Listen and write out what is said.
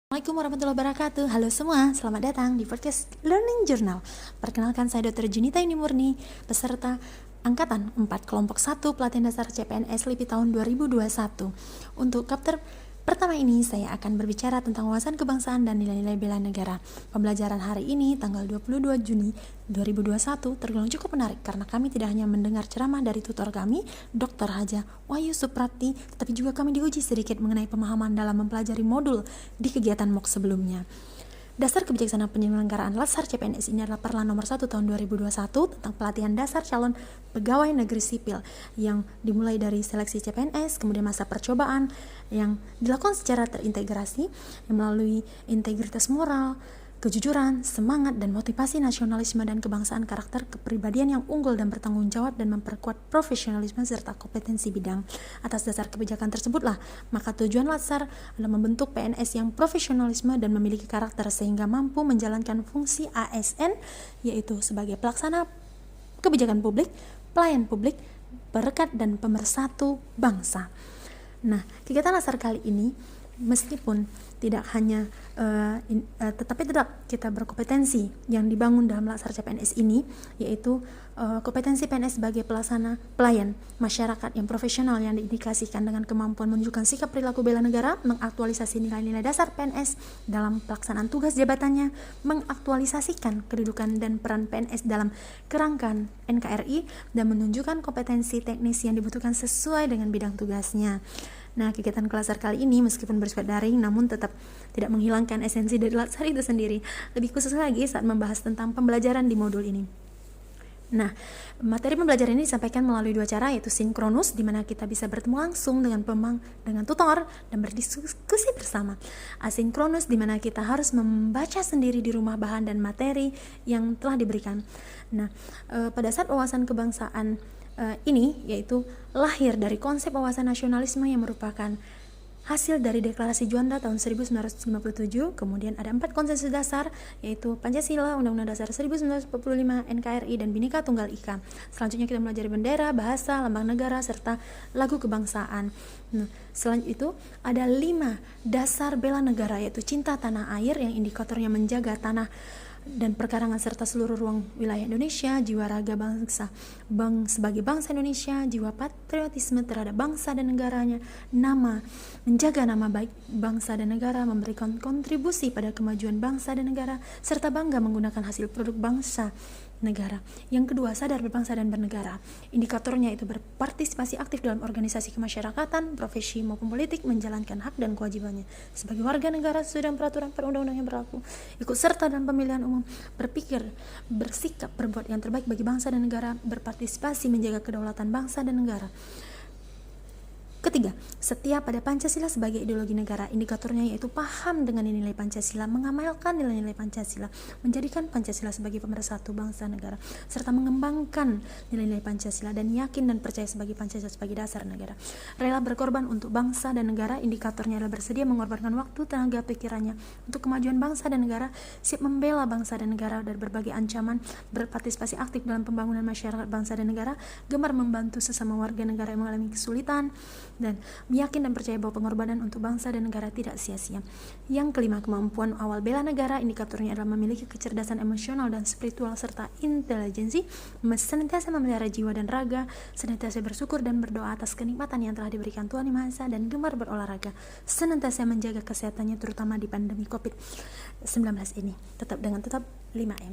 Assalamualaikum warahmatullahi wabarakatuh. Halo semua, selamat datang di podcast Learning Journal. Perkenalkan, saya Dr. Junita Yuni Murni, peserta Angkatan 4 Kelompok 1 Pelatihan Dasar CPNS LIPI tahun 2021. Untuk chapter pertama ini, saya akan berbicara tentang wawasan kebangsaan dan nilai-nilai bela negara. Pembelajaran hari ini, tanggal 22 Juni 2021, tergolong cukup menarik karena kami tidak hanya mendengar ceramah dari tutor kami, Dr. Haja Wahyu Suprapti, tetapi juga kami diuji sedikit mengenai pemahaman dalam mempelajari modul di kegiatan MOOC sebelumnya. Dasar kebijaksanaan penyelenggaraan Latsar CPNS ini adalah Perla nomor 1 tahun 2021 tentang pelatihan dasar calon pegawai negeri sipil yang dimulai dari seleksi CPNS, kemudian masa percobaan yang dilakukan secara terintegrasi yang melalui integritas moral, kejujuran, semangat, dan motivasi nasionalisme dan kebangsaan, karakter kepribadian yang unggul dan bertanggung jawab, dan memperkuat profesionalisme serta kompetensi bidang. Atas dasar kebijakan tersebutlah, maka tujuan Latsar adalah membentuk PNS yang profesionalisme dan memiliki karakter sehingga mampu menjalankan fungsi ASN, yaitu sebagai pelaksana kebijakan publik, pelayan publik, perekat, dan pemersatu bangsa. Nah, kegiatan Latsar kali ini meskipun tidak hanya tetapi tetap kita berkompetensi yang dibangun dalam Latsar CPNS ini, yaitu kompetensi PNS sebagai pelaksana pelayan masyarakat yang profesional yang diindikasikan dengan kemampuan menunjukkan sikap perilaku bela negara, mengaktualisasi nilai-nilai dasar PNS dalam pelaksanaan tugas jabatannya, mengaktualisasikan kedudukan dan peran PNS dalam kerangka NKRI, dan menunjukkan kompetensi teknis yang dibutuhkan sesuai dengan bidang tugasnya. Nah, kegiatan Latsar kali ini meskipun bersifat daring namun tetap tidak menghilangkan esensi dari Latsar itu sendiri. Lebih khusus lagi saat membahas tentang pembelajaran di modul ini. Nah, materi pembelajaran ini disampaikan melalui dua cara, yaitu sinkronus, di mana kita bisa bertemu langsung dengan tutor dan berdiskusi bersama. Asinkronus, di mana kita harus membaca sendiri di rumah bahan dan materi yang telah diberikan. Nah, pada saat wawasan kebangsaan ini yaitu lahir dari konsep wawasan nasionalisme yang merupakan hasil dari Deklarasi Juanda tahun 1957. Kemudian ada 4 konsensus dasar, yaitu Pancasila, Undang-Undang Dasar 1945, NKRI, dan Bhinneka Tunggal Ika. Selanjutnya kita mempelajari bendera, bahasa, lambang negara, serta lagu kebangsaan. Nah, selain itu ada 5 dasar bela negara, yaitu cinta tanah air yang indikatornya menjaga tanah dan perkarangan serta seluruh ruang wilayah Indonesia, jiwa raga bangsa sebagai bangsa Indonesia, jiwa patriotisme terhadap bangsa dan negaranya, menjaga nama baik bangsa dan negara, memberikan kontribusi pada kemajuan bangsa dan negara, serta bangga menggunakan hasil produk bangsa negara. Yang kedua, sadar berbangsa dan bernegara. Indikatornya itu berpartisipasi aktif dalam organisasi kemasyarakatan, profesi maupun politik, menjalankan hak dan kewajibannya sebagai warga negara sesuai dengan peraturan perundang-undangan yang berlaku, ikut serta dalam pemilihan umum, berpikir, bersikap, berbuat yang terbaik bagi bangsa dan negara, berpartisipasi menjaga kedaulatan bangsa dan negara. Ketiga, setia pada Pancasila sebagai ideologi negara. Indikatornya yaitu paham dengan nilai Pancasila, mengamalkan nilai-nilai Pancasila, menjadikan Pancasila sebagai pemersatu bangsa negara, serta mengembangkan nilai-nilai Pancasila dan yakin dan percaya sebagai Pancasila sebagai dasar negara. Rela berkorban untuk bangsa dan negara. Indikatornya adalah bersedia mengorbankan waktu, tenaga, pikirannya untuk kemajuan bangsa dan negara, siap membela bangsa dan negara dari berbagai ancaman, berpartisipasi aktif dalam pembangunan masyarakat bangsa dan negara, gemar membantu sesama warga negara yang mengalami kesulitan, dan yakin dan percaya bahwa pengorbanan untuk bangsa dan negara tidak sia-sia. Yang kelima, kemampuan awal bela negara. Indikatornya adalah memiliki kecerdasan emosional dan spiritual serta intelijensi, senantiasa memelihara jiwa dan raga, senantiasa bersyukur dan berdoa atas kenikmatan yang telah diberikan Tuhan Yang Maha Esa, dan gemar berolahraga, senantiasa menjaga kesehatannya terutama di pandemi COVID-19 ini. Tetap 5M.